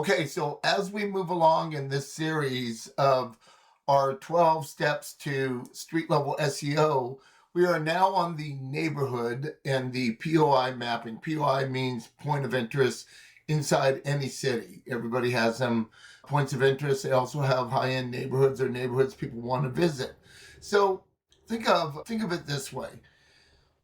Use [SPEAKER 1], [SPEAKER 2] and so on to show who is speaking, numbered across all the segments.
[SPEAKER 1] Okay, so as we move along in this series of our 12 steps to street level SEO, we are now on the neighborhood and the POI mapping. POI means point of interest inside any city. Everybody has them points of interest. They also have high-end neighborhoods or neighborhoods people want to visit. So think of it this way.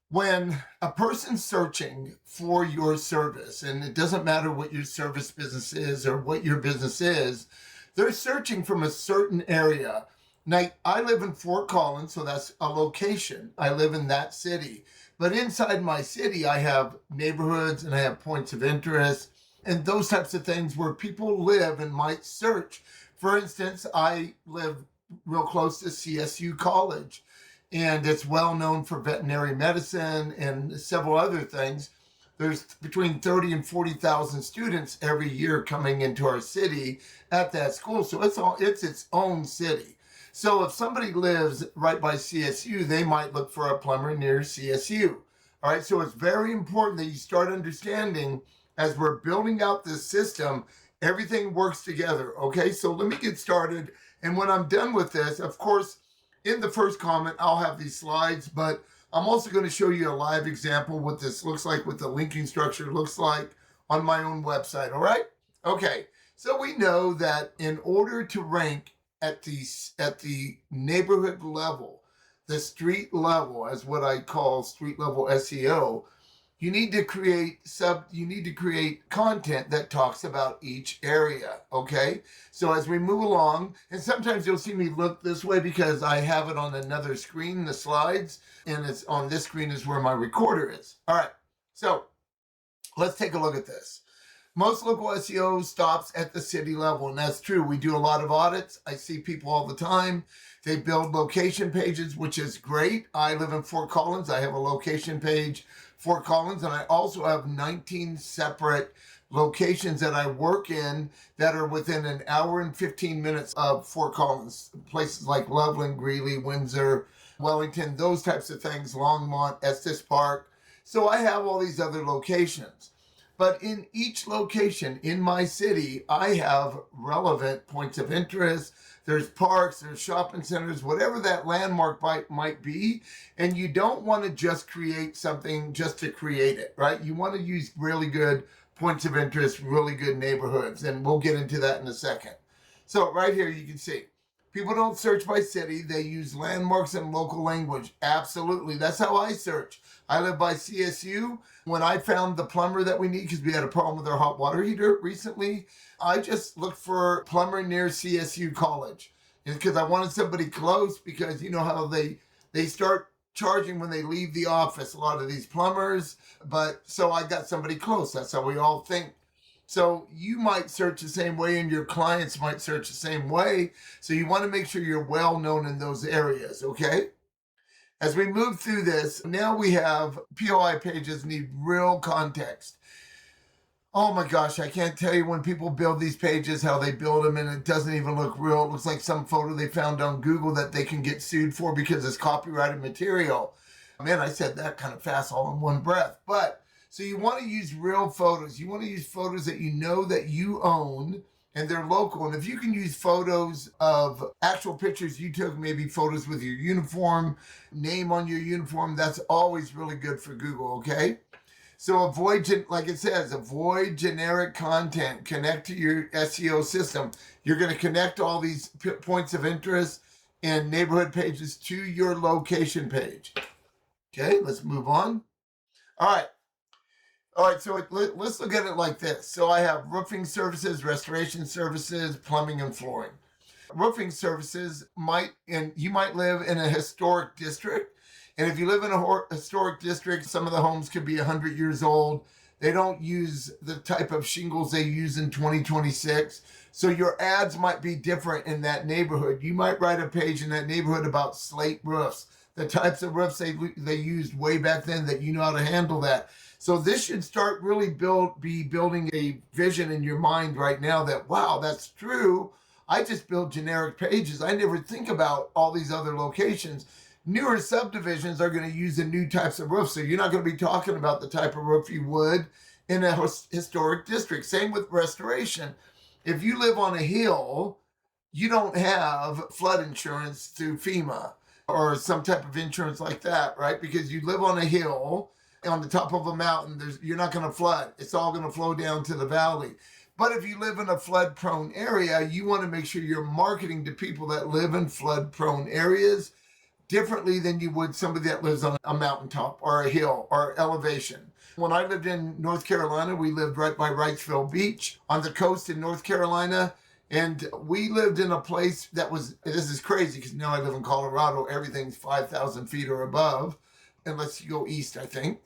[SPEAKER 1] When a person's searching for your service, and it doesn't matter what your service business is or what your business is, they're searching from a certain area. Now, I live in Fort Collins, so that's a location. I live in that city. But inside my city, I have neighborhoods and I have points of interest and those types of things where people live and might search. For instance, I live real close to CSU College, and it's well known for veterinary medicine and several other things. There's between 30 and 40,000 students every year coming into our city at that school. So it's its own city. So if somebody lives right by CSU, they might look for a plumber near CSU. All right, so it's very important that you start understanding as we're building out this system, everything works together. Okay, so let me get started. And when I'm done with this, of course, in the first comment, I'll have these slides, but I'm also going to show you a live example what this looks like, what the linking structure looks like on my own website. All right? Okay. So we know that in order to rank at the neighborhood level, the street level, as what I call street level SEO, you need to create content that talks about each area, okay? So as we move along, and sometimes you'll see me look this way because I have it on another screen, the slides, and it's on this screen is where my recorder is. All right, so let's take a look at this. Most local SEO stops at the city level, and that's true. We do a lot of audits. I see people all the time. They build location pages, which is great. I live in Fort Collins. I have a location page, Fort Collins, and I also have 19 separate locations that I work in that are within an hour and 15 minutes of Fort Collins. Places like Loveland, Greeley, Windsor, Wellington, those types of things, Longmont, Estes Park. So I have all these other locations. But in each location in my city, I have relevant points of interest. There's parks, there's shopping centers, whatever that landmark might be. And you don't want to just create something just to create it, right? You want to use really good points of interest, really good neighborhoods. And we'll get into that in a second. So right here, you can see people don't search by city. They use landmarks and local language. Absolutely. That's how I search. I live by CSU. When I found the plumber that we need, because we had a problem with our hot water heater recently, I just looked for plumber near CSU College. Because I wanted somebody close, because you know how they start charging when they leave the office, a lot of these plumbers. But so I got somebody close. That's how we all think. So you might search the same way and your clients might search the same way. So you want to make sure you're well known in those areas, okay? As we move through this, now we have POI pages need real context. Oh my gosh, I can't tell you when people build these pages, how they build them and it doesn't even look real. It looks like some photo they found on Google that they can get sued for because it's copyrighted material. Man, I said that kind of fast all in one breath. But so you want to use real photos. You want to use photos that you know that you own and they're local. And if you can use photos of actual pictures you took, maybe photos with your uniform, name on your uniform, that's always really good for Google, okay? So avoid, like it says, avoid generic content. Connect to your SEO system. You're going to connect all these points of interest and neighborhood pages to your location page. Okay, let's move on. All right. So let's look at it like this. So I have roofing services, restoration services, plumbing and flooring. Roofing services you might live in a historic district. And if you live in a historic district, some of the homes could be 100 years old. They don't use the type of shingles they use in 2026. So your ads might be different in that neighborhood. You might write a page in that neighborhood about slate roofs, the types of roofs they used way back then that you know how to handle that. So this should start really be building a vision in your mind right now that, wow, that's true. I just build generic pages. I never think about all these other locations. Newer subdivisions are going to use the new types of roofs. So you're not going to be talking about the type of roof you would in a historic district. Same with restoration. If you live on a hill, you don't have flood insurance through FEMA or some type of insurance like that, right? Because you live on a hill on the top of a mountain, you're not going to flood. It's all going to flow down to the valley. But if you live in a flood-prone area, you want to make sure you're marketing to people that live in flood-prone areas differently than you would somebody that lives on a mountaintop or a hill or elevation. When I lived in North Carolina, we lived right by Wrightsville Beach on the coast in North Carolina. And we lived in a place that was, this is crazy because now I live in Colorado, everything's 5,000 feet or above, unless you go east, I think.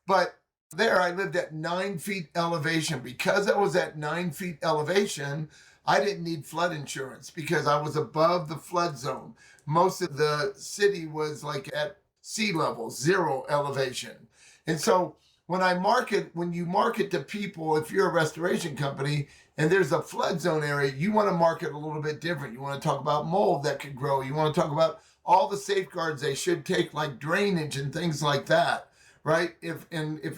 [SPEAKER 1] But there I lived at 9 feet elevation. Because I was at 9 feet elevation, I didn't need flood insurance because I was above the flood zone. Most of the city was like at sea level, 0 elevation. And so when you market to people, if you're a restoration company and there's a flood zone area, you want to market a little bit different. You want to talk about mold that could grow. You want to talk about all the safeguards they should take, like drainage and things like that, right? If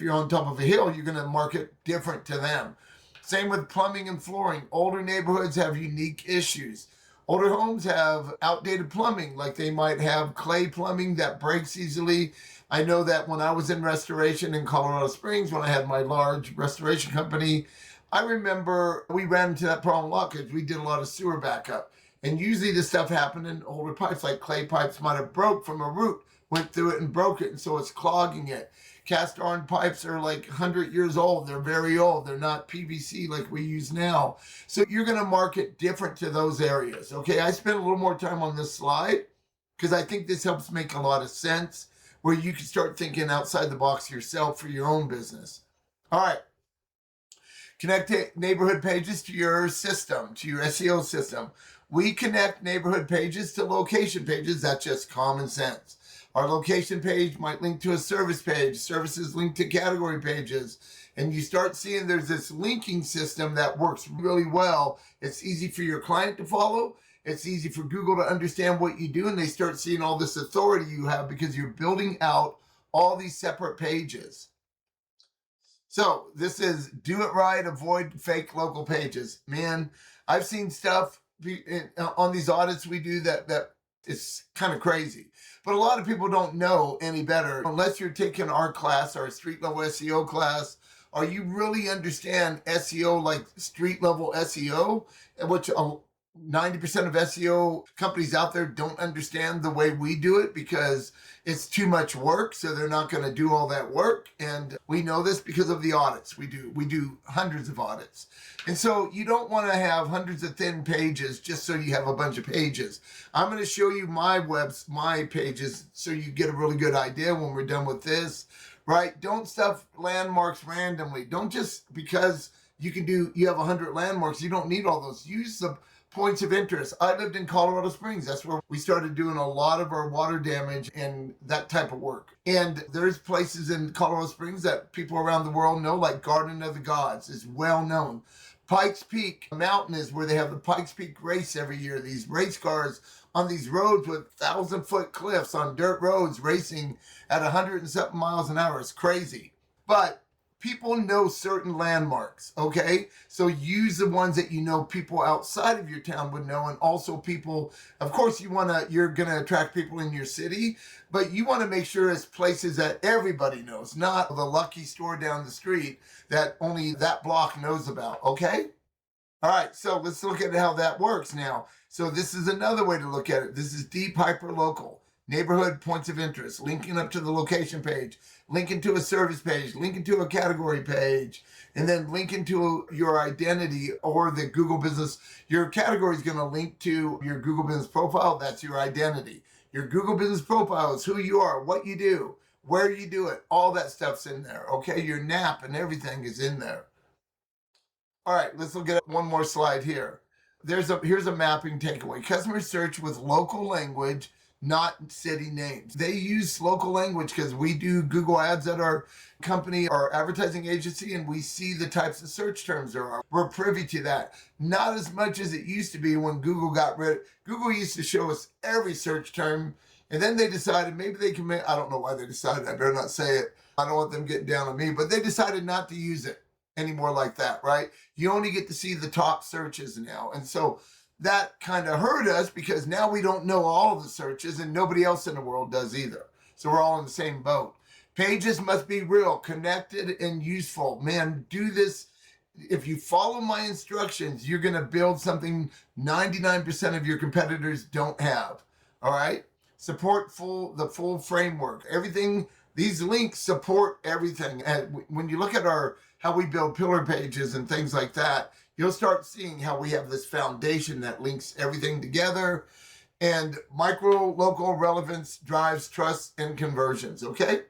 [SPEAKER 1] you're on top of a hill, you're going to market different to them. Same with plumbing and flooring. Older neighborhoods have unique issues. Older homes have outdated plumbing, like they might have clay plumbing that breaks easily. I know that when I was in restoration in Colorado Springs, when I had my large restoration company, I remember we ran into that problem a lot because we did a lot of sewer backup. And usually this stuff happened in older pipes, like clay pipes might have broke from a root, went through it and broke it, and so it's clogging it. Cast iron pipes are like 100 years old. They're very old. They're not PVC like we use now. So you're going to market different to those areas. Okay, I spent a little more time on this slide because I think this helps make a lot of sense where you can start thinking outside the box yourself for your own business. All right. Connect neighborhood pages to your system, to your SEO system. We connect neighborhood pages to location pages. That's just common sense. Our location page might link to a service page. Services link to category pages. And you start seeing there's this linking system that works really well. It's easy for your client to follow. It's easy for Google to understand what you do. And they start seeing all this authority you have because you're building out all these separate pages. So this is do it right, avoid fake local pages. Man, I've seen stuff on these audits we do that is kind of crazy. But a lot of people don't know any better unless you're taking our class, our Street-Level SEO class, or you really understand SEO like Street-Level SEO, which 90% of SEO companies out there don't understand the way we do it because it's too much work, so they're not going to do all that work. And we know this because of the audits we do. We do hundreds of audits. And so you don't want to have hundreds of thin pages just so you have a bunch of pages. I'm going to show you my pages so you get a really good idea when we're done with this, right? Don't stuff landmarks randomly. Don't just because you have 100 landmarks, you don't need all those. Use the points of interest. I lived in Colorado Springs. That's where we started doing a lot of our water damage and that type of work. And there's places in Colorado Springs that people around the world know, like Garden of the Gods is well known. Pikes Peak Mountain is where they have the Pikes Peak race every year. These race cars on these roads with 1,000-foot cliffs on dirt roads racing at 100 and something miles an hour. It's crazy. But people know certain landmarks, okay? So use the ones that you know people outside of your town would know, and also people, of course, you're gonna attract people in your city, but you wanna make sure it's places that everybody knows, not the lucky store down the street that only that block knows about, okay? All right, so let's look at how that works now. So this is another way to look at it. This is deep hyperlocal. Neighborhood points of interest, linking up to the location page, linking to a service page, linking to a category page, and then linking to your identity or the Google business. Your category is going to link to your Google business profile. That's your identity. Your Google business profile is who you are, what you do, where you do it. All that stuff's in there, okay? Your NAP and everything is in there. All right, let's look at one more slide here. Here's a mapping takeaway. Customers search with local language, not city names. They use local language because we do Google ads at our company, our advertising agency, and we see the types of search terms there are. We're privy to that. Not as much as it used to be when Google Google used to show us every search term, and then they decided maybe they can I don't know why they decided, I better not say it. I don't want them getting down on me, but they decided not to use it. anymore like that, right? You only get to see the top searches now. And so that kind of hurt us because now we don't know all of the searches and nobody else in the world does either. So we're all in the same boat. Pages must be real, connected, and useful. Man, do this. If you follow my instructions, you're going to build something 99% of your competitors don't have. All right? Support the full framework. Everything, these links support everything. And when you look at how we build pillar pages and things like that, you'll start seeing how we have this foundation that links everything together. And micro local relevance drives trust and conversions. Okay?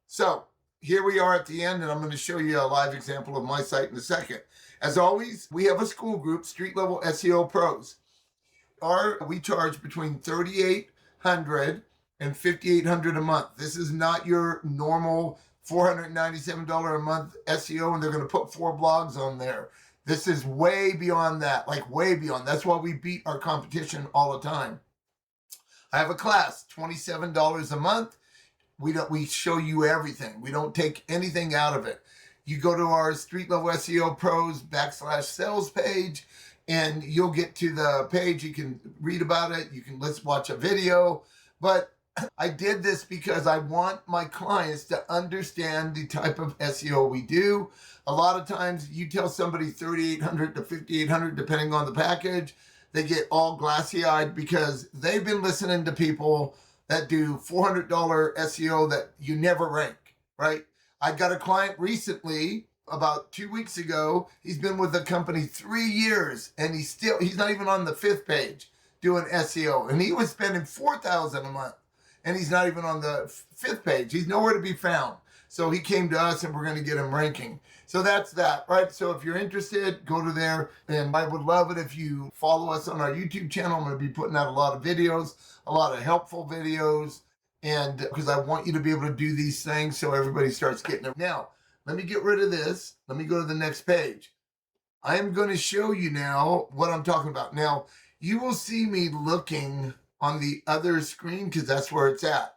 [SPEAKER 1] So here we are at the end, and I'm going to show you a live example of my site in a second. As always, we have a school group, Street-Level SEO Pros. We charge between $3,800 and $5,800 a month. This is not your normal $497 a month SEO, and they're going to put 4 blogs on there. This is way beyond that, like way beyond. That's why we beat our competition all the time. I have a class, $27 a month. We show you everything. We don't take anything out of it. You go to our Street-Level SEO Pros /sales page, and you'll get to the page. You can read about it. You can watch a video. But I did this because I want my clients to understand the type of SEO we do. A lot of times you tell somebody $3,800 to $5,800, depending on the package, they get all glassy-eyed because they've been listening to people that do $400 SEO that you never rank, right? I got a client recently, about 2 weeks ago. He's been with the company 3 years, and he's not even on the 5th page doing SEO. And he was spending $4,000 a month, and he's not even on the 5th page. He's nowhere to be found. So he came to us, and we're going to get him ranking. So that's that, right? So if you're interested, go to there. And I would love it if you follow us on our YouTube channel. I'm going to be putting out a lot of videos, a lot of helpful videos, and because I want you to be able to do these things so everybody starts getting them. Now, let me get rid of this. Let me go to the next page. I am going to show you now what I'm talking about. Now, you will see me looking on the other screen because that's where it's at.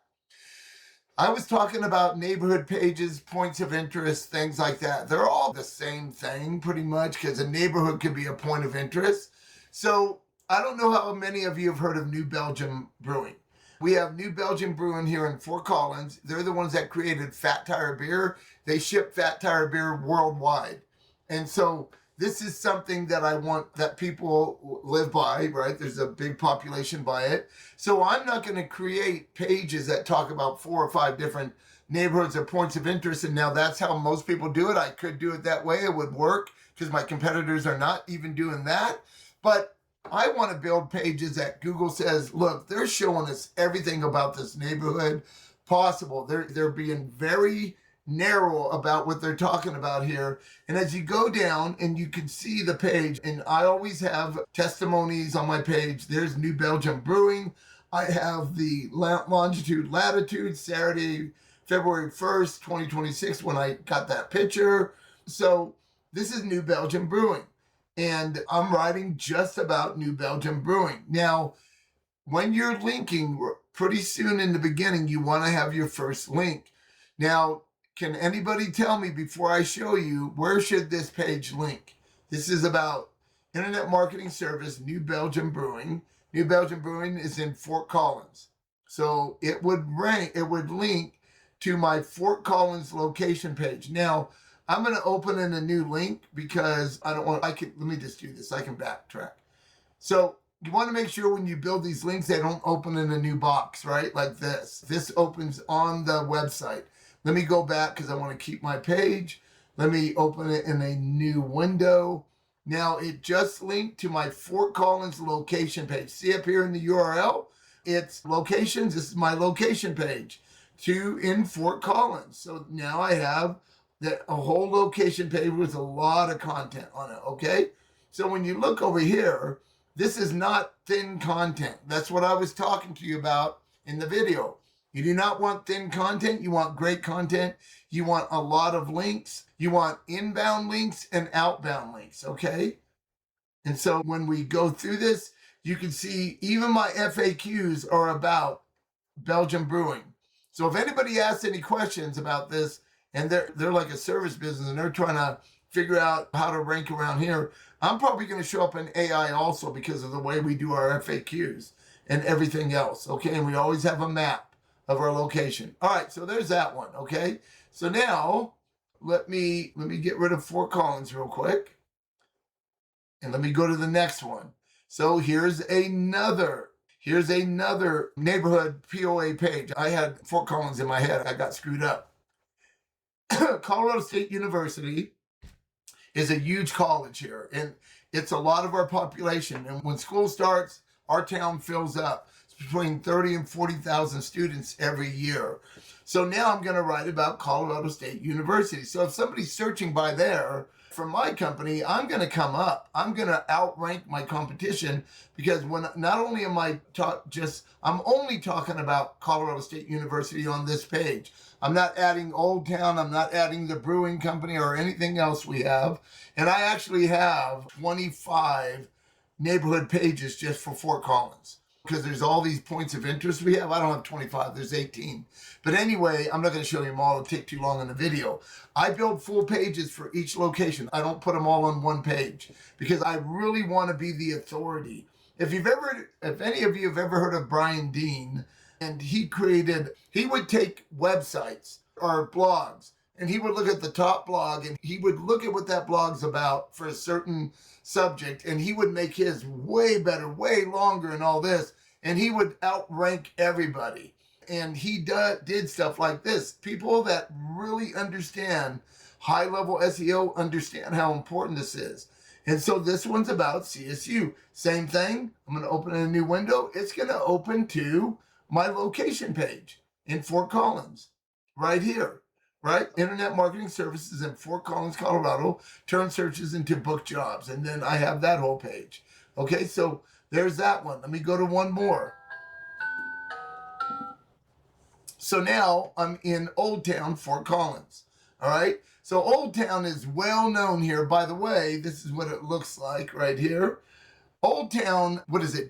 [SPEAKER 1] I was talking about neighborhood pages, points of interest, things like that. They're all the same thing pretty much because a neighborhood could be a point of interest. So I don't know how many of you have heard of New Belgium Brewing. We have New Belgium Brewing here in Fort Collins. They're the ones that created Fat Tire Beer. They ship Fat Tire Beer worldwide. And so this is something that I want that people live by, right? There's a big population by it. So I'm not going to create pages that talk about 4 or 5 different neighborhoods or points of interest. And now that's how most people do it. I could do it that way. It would work because my competitors are not even doing that. But I want to build pages that Google says, look, they're showing us everything about this neighborhood possible. They're being very narrow about what they're talking about here. And as you go down and you can see the page, and I always have testimonies on my page. There's New Belgium Brewing. I have the longitude, latitude, Saturday, February 1st, 2026, when I got that picture. So this is New Belgium Brewing. And I'm writing just about New Belgium Brewing. Now, when you're linking, pretty soon in the beginning, you want to have your first link. Now, can anybody tell me before I show you, where should this page link? This is about internet marketing service, New Belgium Brewing. New Belgium Brewing is in Fort Collins. So it would link to my Fort Collins location page. Now, I'm going to open in a new link because let me just do this. I can backtrack. So you want to make sure when you build these links, they don't open in a new box, right? Like this. This opens on the website. Let me go back because I want to keep my page. Let me open it in a new window. Now it just linked to my Fort Collins location page. See up here in the URL? It's locations. This is my location page in Fort Collins. So now I have a whole location page with a lot of content on it, okay? So when you look over here, this is not thin content. That's what I was talking to you about in the video. You do not want thin content. You want great content. You want a lot of links. You want inbound links and outbound links, okay? And so when we go through this, you can see even my FAQs are about Belgium Brewing. So if anybody asks any questions about this, and they're like a service business and they're trying to figure out how to rank around here. I'm probably going to show up in AI also because of the way we do our FAQs and everything else. Okay, and we always have a map of our location. All right, so there's that one. Okay, so now let me get rid of Fort Collins real quick, and let me go to the next one. So here's another neighborhood POA page. I had Fort Collins in my head. I got screwed up. Colorado State University is a huge college here, and it's a lot of our population. And when school starts, our town fills up. It's between 30 and 40,000 students every year. So now I'm going to write about Colorado State University. So if somebody's searching by there for my company, I'm going to come up. I'm going to outrank my competition, because when not only am I I'm only talking about Colorado State University on this page. I'm not adding Old Town. I'm not adding the Brewing Company or anything else we have. And I actually have 25 neighborhood pages just for Fort Collins, because there's all these points of interest we have. I don't have 25, there's 18. But anyway, I'm not going to show you them all. It'll take too long in the video. I build full pages for each location. I don't put them all on one page because I really want to be the authority. If any of you have ever heard of Brian Dean, and he would take websites or blogs, and he would look at the top blog, and he would look at what that blog's about for a certain subject, and he would make his way better, way longer, and all this, and he would outrank everybody. And he did stuff like this. People that really understand high-level SEO understand how important this is. And so this one's about CSU. Same thing. I'm going to open a new window. It's going to open to my location page in Fort Collins, right here. Right? Internet marketing services in Fort Collins, Colorado, turn searches into book jobs. And then I have that whole page. Okay, so there's that one. Let me go to one more. So now I'm in Old Town, Fort Collins. All right. So Old Town is well known here. By the way, this is what it looks like right here. Old Town,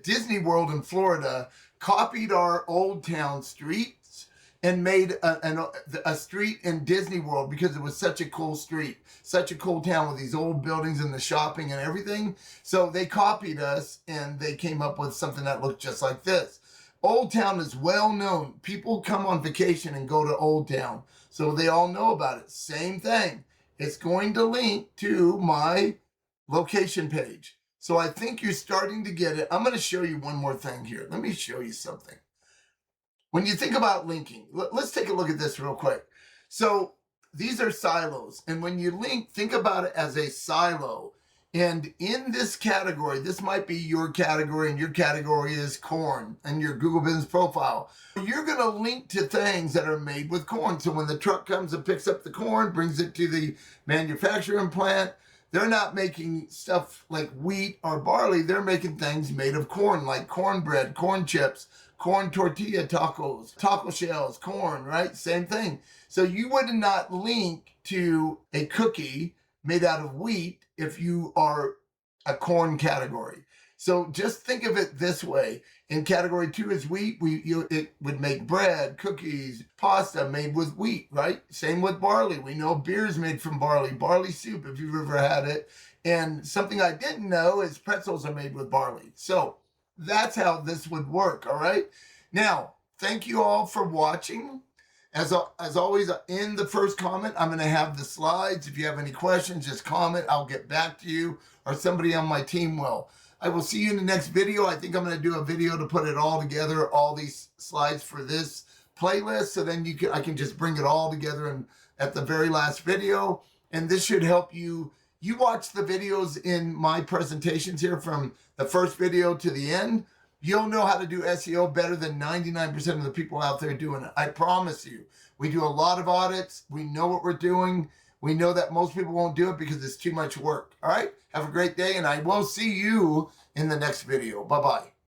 [SPEAKER 1] Disney World in Florida copied our Old Town streets and made a street in Disney World because it was such a cool street, such a cool town with these old buildings and the shopping and everything. So they copied us and they came up with something that looked just like this. Old Town is well known. People come on vacation and go to Old Town, so they all know about it. Same thing. It's going to link to my location page. So I think you're starting to get it. I'm going to show you one more thing here. Let me show you something. When you think about linking, let's take a look at this real quick. So these are silos. And when you link, think about it as a silo. And in this category, this might be your category, and your category is corn and your Google Business Profile. You're going to link to things that are made with corn. So when the truck comes and picks up the corn, brings it to the manufacturing plant, they're not making stuff like wheat or barley. They're making things made of corn, like cornbread, corn chips, corn tortilla tacos, taco shells, corn, right? Same thing. So you would not link to a cookie made out of wheat if you are a corn category. So just think of it this way. In category 2 is wheat. It would make bread, cookies, pasta made with wheat, right? Same with barley. We know beer's made from barley soup if you've ever had it. And something I didn't know is pretzels are made with barley. So that's how this would work, all right? Now, thank you all for watching. As always, in the first comment, I'm going to have the slides. If you have any questions, just comment. I'll get back to you, or somebody on my team will. I will see you in the next video. I think I'm going to do a video to put it all together, all these slides for this playlist. So then I can just bring it all together and at the very last video. And this should help you. You watch the videos in my presentations here from the first video to the end. You'll know how to do SEO better than 99% of the people out there doing it. I promise you. We do a lot of audits. We know what we're doing. We know that most people won't do it because it's too much work. All right? Have a great day, and I will see you in the next video. Bye-bye.